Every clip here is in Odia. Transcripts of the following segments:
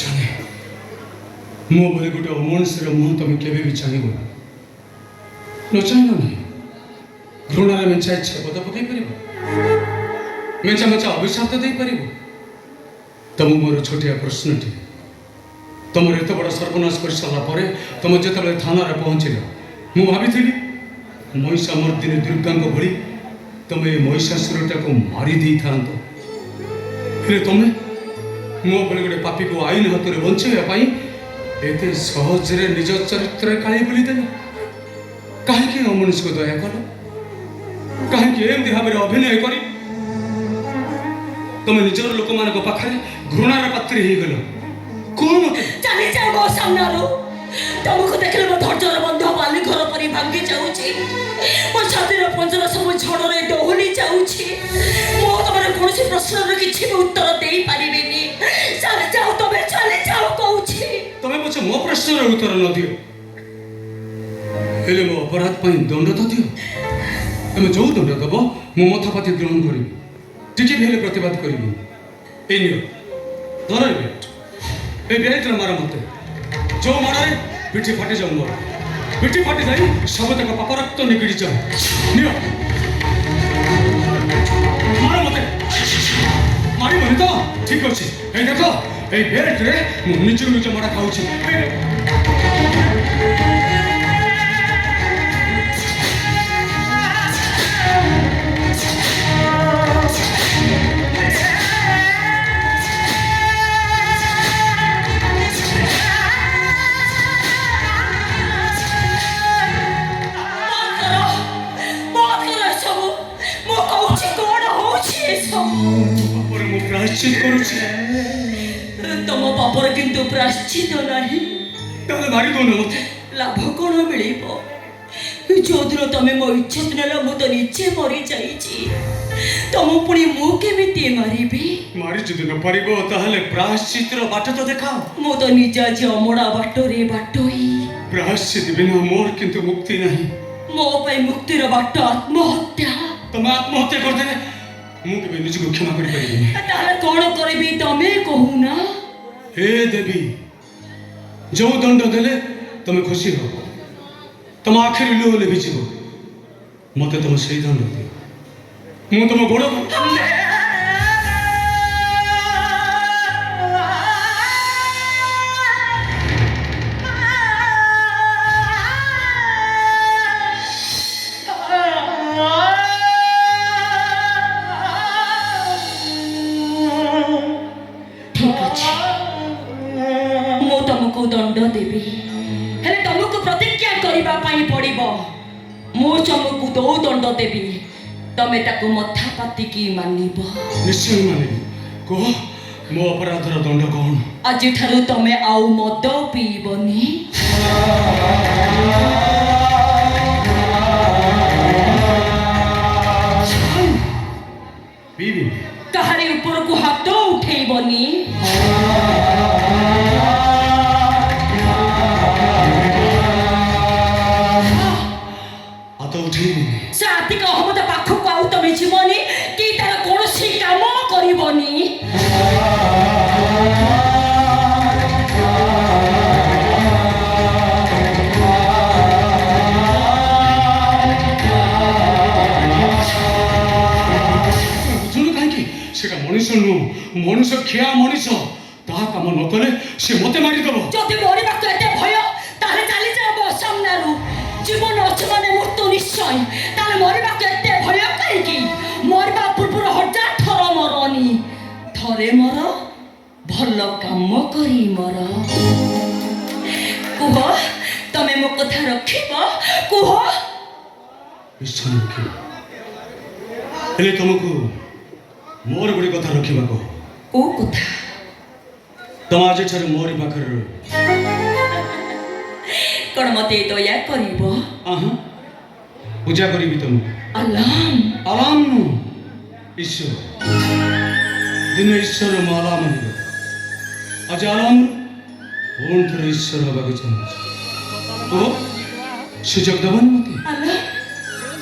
ଚାହେଁ ମୋ ଭଳି ଗୋଟେ ଅମଣିଷର ମୁହଁ ତମେ କେବେ ବି ଚାହିଁବ ନ ଚାହିଁବ ନାହିଁ। ଘୃଣାରେ ମେଞ୍ଚା ଛେପଦ ପକାଇ ପାରିବ, ମେଞ୍ଚା ମେଞ୍ଚା ଅଭିଶାପ ଦେଇପାରିବ। ତମ ମୋର ଛୋଟିଆ ପ୍ରଶ୍ନଟି, ତମର ଏତେ ବଡ଼ ସର୍ବନାଶ କରିସାରିଲା ପରେ ତମେ ଯେତେବେଳେ ଥାନାରେ ପହଞ୍ଚିଲ, ମୁଁ ଭାବିଥିଲି ମହିଷାମର୍ଦିନୀ ଦୁର୍ଗାଙ୍କ ଭଳି ତମେ ଏ ମହିଷାସୁରଟାକୁ ମାରି ଦେଇଥାନ୍ତ। ହେଲେ ତମେ ମୋ ଭଳି ଗୋଟେ ପାପୀକୁ ଆଇନ ହାତରେ ବଞ୍ଚାଇବା ପାଇଁ ଏତେ ସହଜରେ ନିଜ ଚରିତ୍ରରେ କାଳି ବୁଲିଦେଲ। କାହିଁକି ଅମଣିଷକୁ ଦୟା କଲ? କାହିଁକି ଏମିତି ଭାବରେ ଅଭିନୟ କରି ତମେ ନିଜର ଲୋକମାନଙ୍କ ପାଖରେ ଘୃଣାର ପାତ୍ରୀ ହେଇଗଲ? କଣ ଚାଲି ଯାଅ ମୋ ସାମ୍ନାରୁ। ତମକୁ ଦେଖିଲେ ମୋ ଧୈର୍ଯ୍ୟର ବନ୍ଧ ବାଲି ଘର ପରି ଭାଙ୍ଗି ଯାଉଛି। ମୋ ଛାତିର ପଞ୍ଜର ସବୁ ଝଡ଼ରେ ଦୋହଲି ଯାଉଛି। ମୁଁ ତମର କୌଣସି ପ୍ରଶ୍ନର କିଛି ବି ଉତ୍ତର ଦେଇପାରିବିନି। ଚାଲି ଯାଅ, ତମେ ଚାଲି ଯାଅ କହୁଛି। ତମେ ପଛେ ମୋ ପ୍ରଶ୍ନର ଉତ୍ତର ନ ଦିଅ, ହେଲେ ମୋ ଅପରାଧ ପାଇଁ ଦଣ୍ଡ ତ ଦିଅ। ତମେ ଯୋଉ ଦଣ୍ଡ ଦେବ ମୁଁ ମଥାପାତି ଗ୍ରହଣ କରିବି, ଟିକେ ବି ହେଲେ ପ୍ରତିବାଦ କରିବି। ଏଇ ନିଅ, ଧର ଏ ବେଲ୍ଟ, এই বেল্টରେ ମାର ମତେ। ଯୋଉ ମାଡ଼ରେ ପିଠି ଫାଟିଯାଉ, ମୋର ପିଠି ଫାଟି ଯାଇ ସବୁତକ ପାପ ରକ୍ତ ନିଗିଡ଼ି ଯାଉ। ନିଅ, ମାର ମତେ। ମାରିବନି ତ? ଠିକ ଅଛି, ଏଇ ଦେଖ, এই ବେଲ୍ଟରେ ମୁଁ ନିଜକୁ ନିଜ ମାଡ଼ ଖାଉଛି। ପ୍ରାୟଶ୍ଚିତ କରୁଛି। ତମ ପାପର କିନ୍ତୁ ପ୍ରାୟଶ୍ଚିତ ନାହିଁ। ତାହେଲେ ମାରି ଦଉନ ମତେ। ଲାଭ କଣ ମିଳିବ? ଯୋଉଦିନ ତମେ ମୋ ଇଚ୍ଛା ନେଲ ମୁଁ ତ ନିଜେ ମରିଯାଇଛି। ତମ ପୁଣି ମୁଁ କେମିତି ମାରିବି? ମାରି ଯଦି ନ ପାରିବ ତାହେଲେ ପ୍ରାୟଶ୍ଚିତର ବାଟ ତ ଦେଖାଅ। ମୁଁ ତ ନିଜେ ଆଜି ଅମଡ଼ା ବାଟରେ ବାଟୋଇ। ପ୍ରାୟଶ୍ଚିତ ବିନା ମୋର କିନ୍ତୁ ମୁକ୍ତି ନାହିଁ। ମୋ ପାଇଁ ମୁକ୍ତିର ବାଟ ଆତ୍ମହତ୍ୟା। ତମେ ଆତ୍ମହତ୍ୟା କରିଦେଲେ ମୁଁ କେବେ ନିଜକୁ କ୍ଷମା କରିପାରିବିନି। ତାହେଲେ କଣ କରିବି ତମେ କହୁନା? ହେ ଦେବୀ, ଯୋଉ ଦଣ୍ଡ ଦେଲେ ତମେ ଖୁସି ହବ, ତମ ଆଖିରେ ଲୁହ ଲିଭିଯିବ, ମତେ ତମ ସେଇ ଦଣ୍ଡ ଦିଅ। ମୁଁ ତମ ଗୋଡ଼ ଦଣ୍ଡ ଦେବି, ହେଲେ ତମକୁ ପ୍ରତିଜ୍ଞା କରିବା ପାଇଁ ପଡ଼ିବ। ମୁଁ ତମକୁ ଦଉ ଦଣ୍ଡ ଦେବି, ତମେ ତାକୁ ମଥା ପାତିକି ମାନିବ। ନିଶ୍ଚୟ ମାନିବି। କୁହ, ମୋ ଅପରାଧର ଦଣ୍ଡ କଣ? ଆଜିଠାରୁ ତମେ ଆଉ ମଦ ପିଇବନି। ପିଇବି? କାହାରି ଉପରକୁ ହାତ ଉଠେଇବନି। ସେ ଆର୍ଥିକ ଅହମଦ ପାଖକୁ ଆଉ ତମେ ଯିବନି କି ତାର କୌଣସି କାମ କରିବନି। ବୁଝୁନୁ କାହିଁକି? ସେଟା ମଣିଷ ନୁହଁ, ମଣିଷ ଖିଆ ମଣିଷ। ତାହା କାମ ନ କଲେ ସେ ମତେ ମାରିଦେବ। ଯଦି ମରିବାକୁ ଏତେ ଭୟ, ତାହେଲେ ଚାଲିଯାଅ ମୋ ସାମ୍ନାରୁ। ଜୀବନ ଅଛି ମାନେ ମୃତ୍ୟୁ ନିଶ୍ଚୟ। ତାହେଲେ ମରିବାକୁ ଏତେ ଭୟ କାହିଁକି? ମରିବା ପୂର୍ବରୁ 1000 ଥର ମରନି। ଥରେ ମର, ଭଲ କାମ କରି ମର। କୁହ, ତମେ ମୋ କଥା ରଖିବ? କୁହ। ନିଶ୍ଚୟ ରଖିବ, ହେଲେ ତମକୁ ମୋର ଗୋଟେ କଥା ରଖିବା କହ। କୋଉ କଥା? ତମେ ଆଜିଠାରୁ ମୋରି ପାଖରେ ରହ। କଣ ମତେ ଦୟା କରିବ? ପୂଜା କରିବି ତମକୁ। ଆଲାମ? ଆଲାମ ନୁହଁ, ଈଶ୍ୱର। ଦିନେ ଈଶ୍ୱର ମୁଁ ଆଲାମ ହେବ, ଆଜି ଆଲାମ ପୁଣି ଥରେ ଈଶ୍ୱର ହେବାକୁ ଚାହୁଁଛି। କୁହ, ସୁଯୋଗ ଦେବନି ମତେ?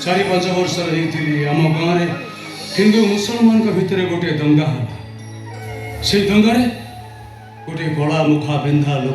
4-5 ବର୍ଷର ହେଇଥିଲି, ଆମ ଗାଁରେ ହିନ୍ଦୁ ମୁସଲମାନଙ୍କ ଭିତରେ ଗୋଟିଏ ଦଙ୍ଗା ହେଲା। ସେଇ ଦଙ୍ଗାରେ गोटे गला मुखा बेंधा लोक